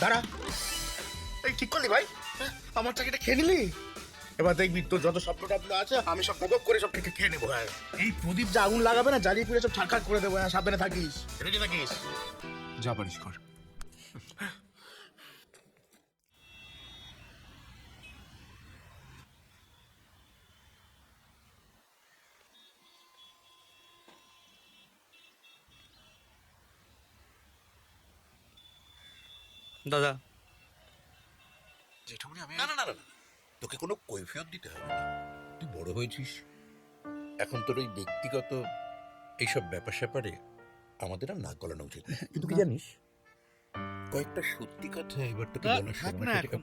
দাঁড়া, এই ঠিক করলি ভাই? আমার চাকরিটা খেয়ে নিলি, এবার দেখবি তোর যত স্বপ্ন টপ্ন আছে আমি সব বকব করে সব থেকে খেয়ে নেবো। হ্যাঁ, এই প্রদীপ যে আগুন লাগাবে না, জ্বালিয়ে পুড়ে সব ছাড়খাড় করে দেবো। হ্যাঁ, সাবধানে থাকিস, রেডি থাকিস। যা পারিস কর। দাদা, জেঠুমনি আমি না না না না না, তোকে কোনো কৈফিয়ত দিতে হবে না। তুই বড় হয়েছিস, এখন তোর ওই ব্যক্তিগত এইসব ব্যাপার স্যাপারে আমাদের আর নাক গলানো উচিত না। কিন্তু কি জানিস, কয়েকটা সত্যি কথা এবার তোকে বলার থাক সময় না এসেছে। এখন।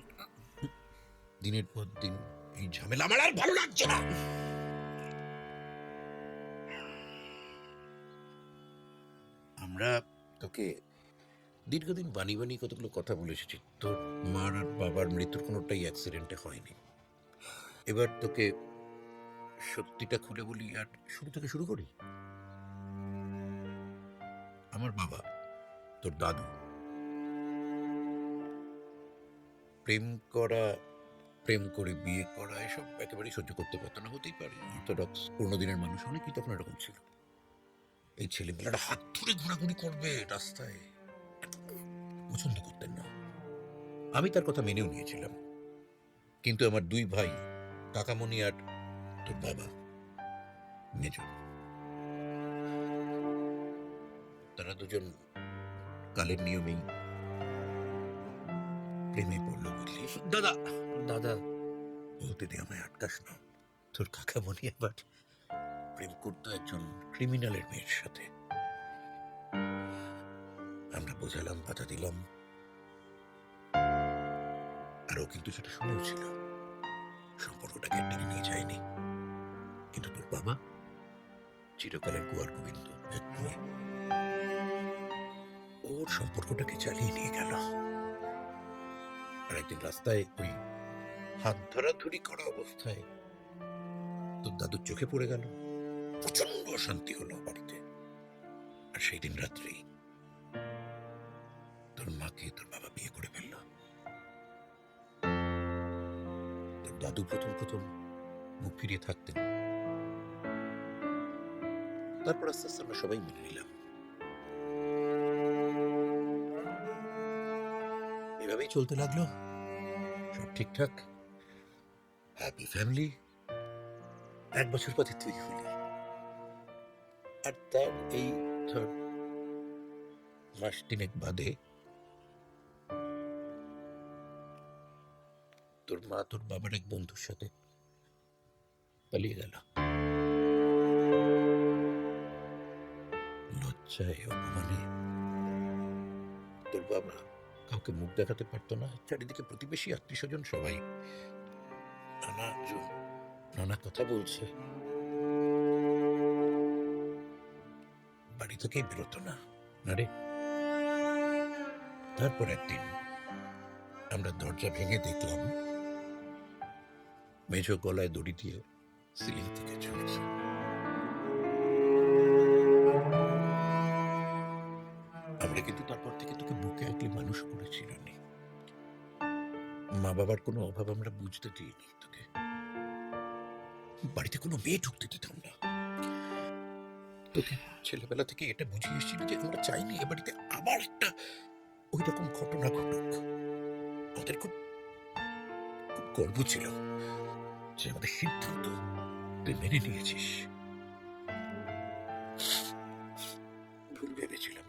দিনের পর দিন এই ঝামেলা আমার আর ভালো লাগছে না। আমরা তোকে দীর্ঘদিন বানি বানি কতগুলো কথা বলে এসেছি। তোর মার আর বাবার মৃত্যুর কোনোটাই অ্যাক্সিডেন্টে হয়নি। এবার তোকে সত্যিটা খুলে বলি আর শুরু থেকে শুরু করি। আমার বাবা, তোর দাদু, প্রেম করা, প্রেম করে বিয়ে করা এসব একেবারেই সহ্য করতে পারতো না। হতেই পারে, অর্থোডক্স পুরোনো দিনের মানুষ অনেকেই তখন এরকম ছিল। এই ছেলেমেয়েরা হাত ধরে ঘোরাঘুরি করবে রাস্তায়, পছন্দ করতেন না। আমি তার কথা মেনেও নিয়েছিলাম, কিন্তু আমার দুই ভাই, কাকামণি আর তোর বাবা মেজ, তারা দুজন কালের নিয়মেই প্রেমে পড়লো, বুঝলিস? দাদা, দাদা, বলতে দে, আমায় আটকাস না। তোর কাকামণি আবার প্রেম করতো একজন ক্রিমিনালের মেয়ের সাথে। আমরা বোঝালাম, বাধা দিলাম, আর ও কিন্তু সেটা শুনেও ছিল। সম্পর্কটাকে টেনে নিয়ে যায়নি, কিন্তু তোর বাবা চিরকালের কুয়ার গোবিন্দ এক মেয়ে, ওর সম্পর্কটাকে চালিয়ে নিয়ে গেল। আর একদিন রাস্তায় ওই হাত ধরাধরি করা অবস্থায় তোর দাদুর চোখে পড়ে গেল। প্রচন্ড অশান্তি হলো বাড়িতে। আর সেই দিন রাত্রি তোর মাকে তোর বাবা বিয়ে করে ফেলল। তোর দাদু প্রথম প্রথম মুখ ফিরিয়ে থাকতেন, তারপর আস্তে আস্তে আমরা সবাই মেনে নিলাম। এভাবেই চলতে লাগলো, সব ঠিকঠাক, হ্যাপি ফ্যামিলি। 1 বছর পথে তুই হলি, আর তার এই ধর মাস 3 বাদে তোর মা তোর বাবার এক বন্ধুর সাথে পালিয়ে গেল। লজ্জায় অপমানে তোর বাবা কাউকে মুখ দেখাতে পারতো না। চারিদিকে প্রতিবেশী, আত্মীয় স্বজন সবাই নানা কথা বলছে। বাড়ি থেকেই বেরোতো না। না রে, তারপর একদিন আমরা দরজা ভেঙে দেখলাম মেজ গলায় দড়ি দিয়ে সিলিং থেকে ঝুলছে। আমরা কিন্তু তারপর থেকে তোকে বুকে আঁকলে মানুষ করেছিল নি। মা বাবার কোনো অভাব আমরা বুঝতে দিইনি তোকে। বাড়িতে কোনো মেয়ে ঢুকতে দিতাম না। তোকে ছেলেবেলা থেকে এটা বুঝিয়ে এসেছিল যে আমরা চাইনি এ বাড়িতে আবার একটা ওই রকম ঘটনা ঘটুক। আমাদের খুব খুব গর্ব ছিল যে আমাদের সিদ্ধান্ত তুই মেনে নিয়েছিস। ভুল ভেবেছিলাম।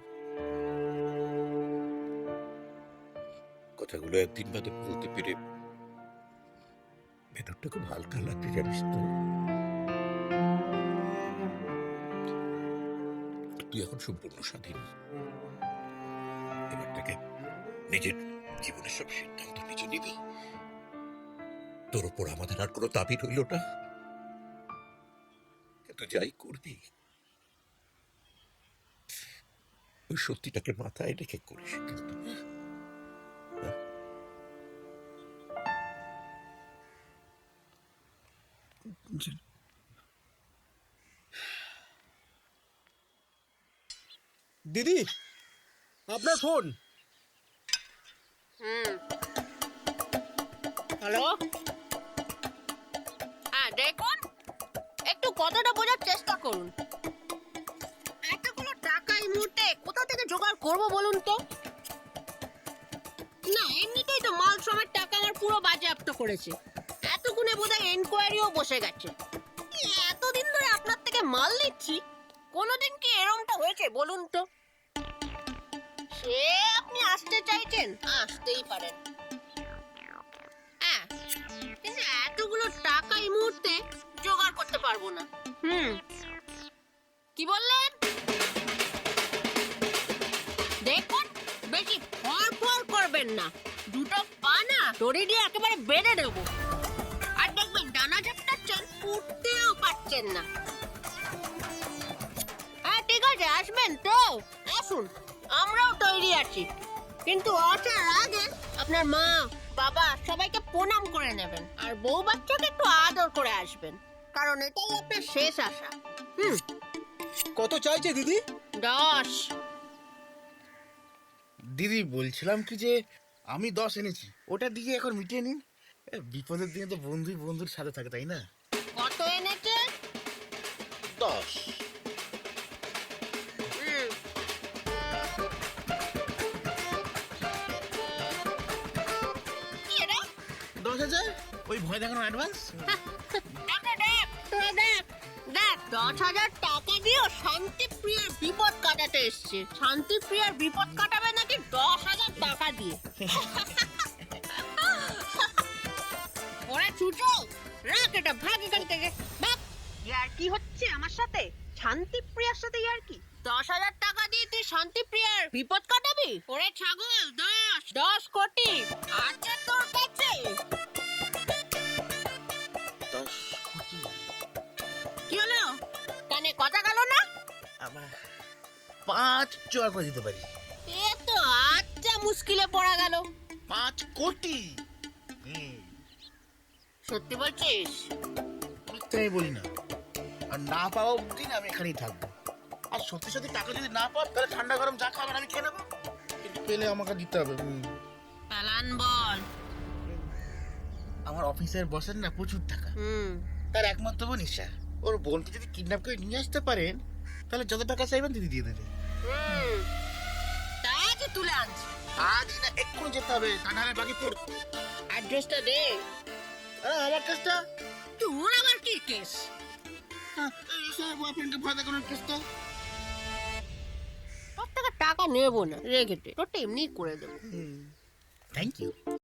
কথাগুলো একদিন বাদে বলতে পেরে ভেতরটা খুব হালকা লাগছে, জানিস তো। তুই এখন সম্পূর্ণ স্বাধীন। এবার থেকে নিজের জীবনের সব সিদ্ধান্ত নিজে নিবি। তোর ওপর আমাদের আর কোনো দাবি রইল না, কিন্তু যাই করবি ওই সত্যিটাকে মাথায় রেখে করিস কিন্তু। দিদি, আপনার ফোন। হ্যালো, হ্যাঁ দেখুন, একটু কথাটা বোঝার চেষ্টা করুন। এতগুলো টাকা এই মুহূর্তে কোথা থেকে জোগাড় করবো বলুন তো? না, এমনিতেই তো মাল সমেত টাকা আমার পুরো বাজেয়াপ্ত করেছে। এতক্ষণে বোধহয় এনকোয়ারিও বসে গেছে। এতদিন ধরে আপনার থেকে মাল নিচ্ছি, কোনোদিন কি এরমটা হয়েছে বলুন তো? সে আপনি আসতে চাইছেন, আসতেই পারেন। হ্যাঁ, কিন্তু এতগুলো টাকা এই মুহূর্তে জোগাড় করতে পারবো না। কি বললেন? দেখুন, বেশি ফর করবেন না। দুটো পা না দড়ি দিয়ে একেবারে বেঁধে দেবো। আর দেখবেন ডানা ঝাপটাচ্ছেন, উঠতেও পারছেন না। হ্যাঁ ঠিক আছে, আসবেন তো আসুন, আমরাও তৈরি আছি। কিন্তু আসার আগে আপনার মা বাবা সবাইকে প্রণাম করে নেবেন, আর বউ বাচ্চাকে একটু আদর করে আসবেন, কারণ এটাই আপনার শেষ আশা। কত চাইছে দিদি? 10। দিদি বলছিলাম কি যে আমি 10 এনেছি, ওটা দিয়ে এখন মিটিয়ে নিন। বিপদের দিনে তো বন্ধুই বন্ধুর সাথে থাকে, তাই না? কত এনেছে? 10। কি রে? 10,000 ওই ভয় দেখানো অ্যাডভান্স। দেখ, 10,000 টাকা দিয়েও শান্তিপ্রিয়ার বিপদ কাটাতে এসছে। শান্তিপ্রিয়ার বিপদ কাটাবে নাকি 10,000 টাকা দিয়ে? ওরা ছুটো, রাখ এটা, ভাগ এখান থেকে, ভাগ। ইয়ার কি হচ্ছে আমার সাথে? শান্তিপ্রিয়ার সাথে ইয়ার কি? 10,000 টাকা দিয়ে তুই শান্তিপ্রিয়ার বিপদ কাটাবি? ওরে ছাগল, 10 কোটি আছে তোর কাছে। 10 কোটি? কি হলো? কানে কথা গেল না? আমার 5 জোগাড় করে দিতে পারি। এ তো আচ্ছা মুশকিলে পড়া গেল। 5 কোটি? সত্যি বলছিস? মিথ্যে আমি বলি না। আর না পাওয়া অব্দি আমি এখানেই থাকবো। আর সত্যি সত্যি টাকা যদি না পাও, তাহলে ঠান্ডা গরম যা খাবেন আমি খেয়ে নেবো, কিন্তু পেলে আমাকে দিতে হবে। পালান বল। আমার অফিসের বসের না প্রচুর টাকা, তার একমাত্র বোন ঈশা। ওর বোনকে যদি কিডন্যাপ করে নিয়ে আসতে পারেন, তাহলে যত টাকা চাইবেন দিদি দিয়ে দেবে। তাই যে তুলে আনছি। আজই না, এক্ষুনি যেতে হবে, তা নাহলে বাকি পড়। অ্যাড্রেসটা দে। আমার কেসটা, তোর আবার কি কেস? ঈশার বয়ফ্রেন্ডকে ভয় দেখানোর কেসটা। তোর থেকে টাকা নেবো না, রেখে দে, তোরটা এমনি করে দেবো। Thank you.